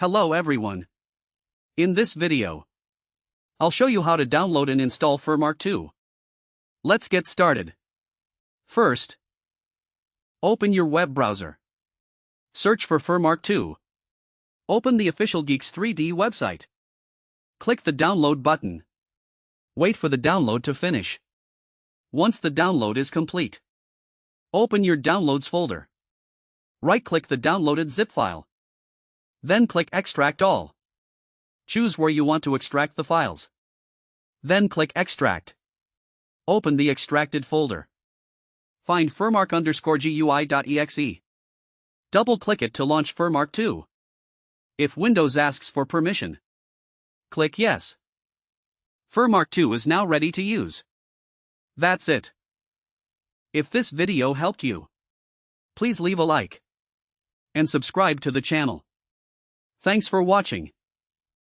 Hello everyone. In this video, I'll show you how to download and install FurMark 2. Let's get started. First, open your web browser. Search for FurMark 2. Open the official Geeks 3D website. Click the download button. Wait for the download to finish. Once the download is complete, open your Downloads folder. Right-click the downloaded zip file. Then click Extract All. Choose where you want to extract the files. Then click Extract. Open the extracted folder. Find FurMark_GUI.exe. Double-click it to launch FurMark 2. If Windows asks for permission, click Yes. FurMark 2 is now ready to use. That's it. If this video helped you, please leave a like and subscribe to the channel. Thanks for watching.